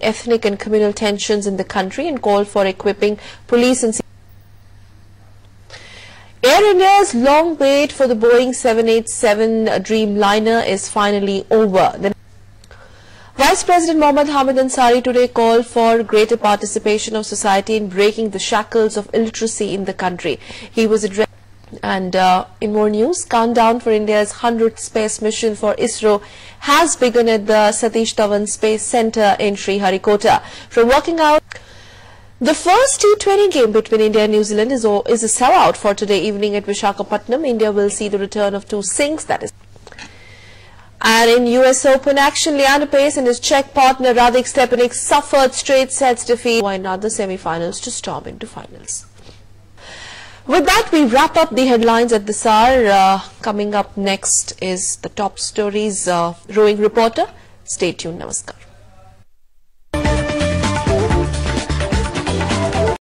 ethnic and communal tensions in the country and called for equipping police and Air India's long wait for the Boeing 787 Dreamliner is finally over. Vice President Mohammad Hamid Ansari today called for greater participation of society in breaking the shackles of illiteracy in the country. He was addressed. And in more news, countdown for India's 100th space mission for ISRO has begun at the Satish Dhawan Space Centre in Sriharikota. From working out, the first T20 game between India and New Zealand is a sellout for today evening at Visakhapatnam. India will see the return of two Singhs, that is. And in US Open action, Leander Paes and his Czech partner Radek Stepanek suffered straight sets defeat in other semi-finals to storm into finals. With that, we wrap up the headlines at this hour. Coming up next is the top stories. Rowing reporter. Stay tuned. Namaskar.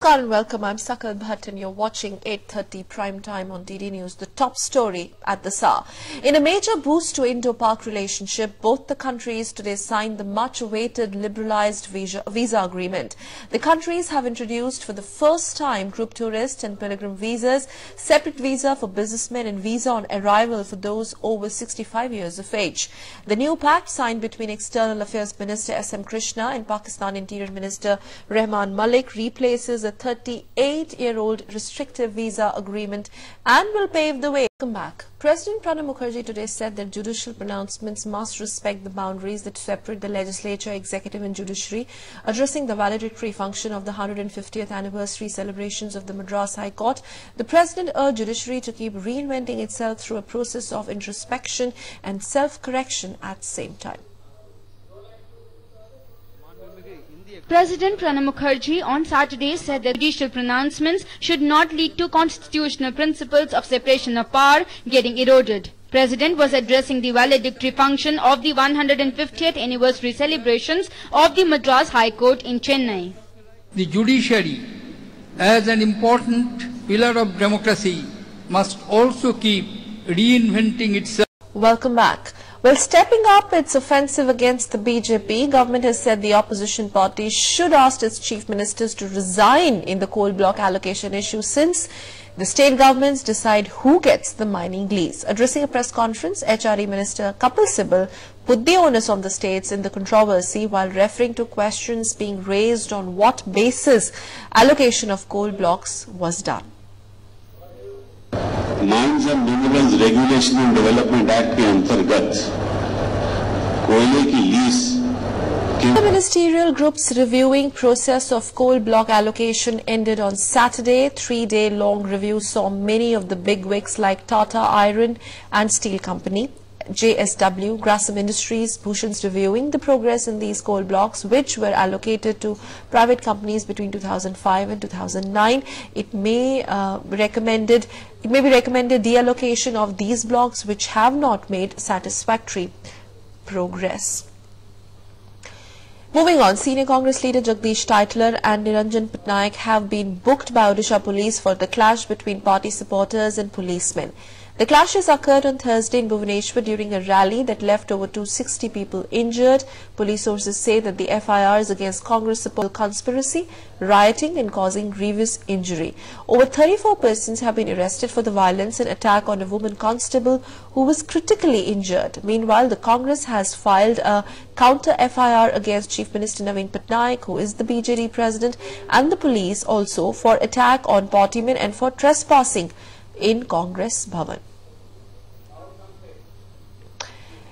And welcome. I'm Sakal, Bhatt and you're watching 8:30 prime time on DD News. The top story at this hour. In a major boost to Indo-Pak relationship, both the countries today signed the much-awaited liberalized visa agreement. The countries have introduced for the first time group tourist and pilgrim visas, separate visa for businessmen and visa on arrival for those over 65 years of age. The new pact signed between External Affairs Minister S.M. Krishna and Pakistan Interior Minister Rahman Malik replaces a 38-year-old restrictive visa agreement and will pave the way. Welcome back. President Pranab Mukherjee today said that judicial pronouncements must respect the boundaries that separate the legislature, executive and judiciary. Addressing the valedictory function of the 150th anniversary celebrations of the Madras High Court, the President urged judiciary to keep reinventing itself through a process of introspection and self-correction at the same time. President Pranab Mukherjee on Saturday said that judicial pronouncements should not lead to constitutional principles of separation of power getting eroded. President was addressing the valedictory function of the 150th anniversary celebrations of the Madras High Court in Chennai. The judiciary, as an important pillar of democracy, must also keep reinventing itself. Welcome back. Well, stepping up its offensive against the BJP, government has said the opposition party should ask its chief ministers to resign in the coal block allocation issue since the state governments decide who gets the mining lease. Addressing a press conference, HRE Minister Kapil Sibal put the onus on the states in the controversy while referring to questions being raised on what basis allocation of coal blocks was done. Mines and minerals regulation and development act के अंतर्गत कोयले की lease The ministerial group's reviewing process of coal block allocation ended on Saturday. 3-day long review saw many of the bigwigs like Tata Iron and Steel Company, JSW, Grasim Industries, Bhushan's reviewing the progress in these coal blocks which were allocated to private companies between 2005 and 2009. It may be recommended deallocation of these blocks which have not made satisfactory progress. Moving on, senior Congress leader Jagdish Tytler and Niranjan Patnaik have been booked by Odisha police for the clash between party supporters and policemen. The clashes occurred on Thursday in Bhubaneswar during a rally that left over 260 people injured. Police sources say that the FIRs against Congress support conspiracy, rioting and causing grievous injury. Over 34 persons have been arrested for the violence and attack on a woman constable who was critically injured. Meanwhile, the Congress has filed a counter FIR against Chief Minister Naveen Patnaik, who is the BJD president, and the police also for attack on partymen and for trespassing in Congress Bhavan.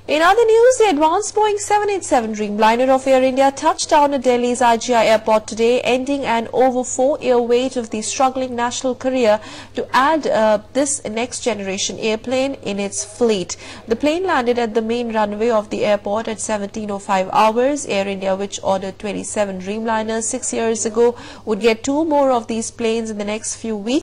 In other news, the advanced Boeing 787 Dreamliner of Air India touched down at Delhi's IGI airport today, ending an over 4-year wait of the struggling national carrier to add this next-generation airplane in its fleet. The plane landed at the main runway of the airport at 17:05 hours. Air India, which ordered 27 Dreamliners 6 years ago, would get 2 more of these planes in the next few weeks.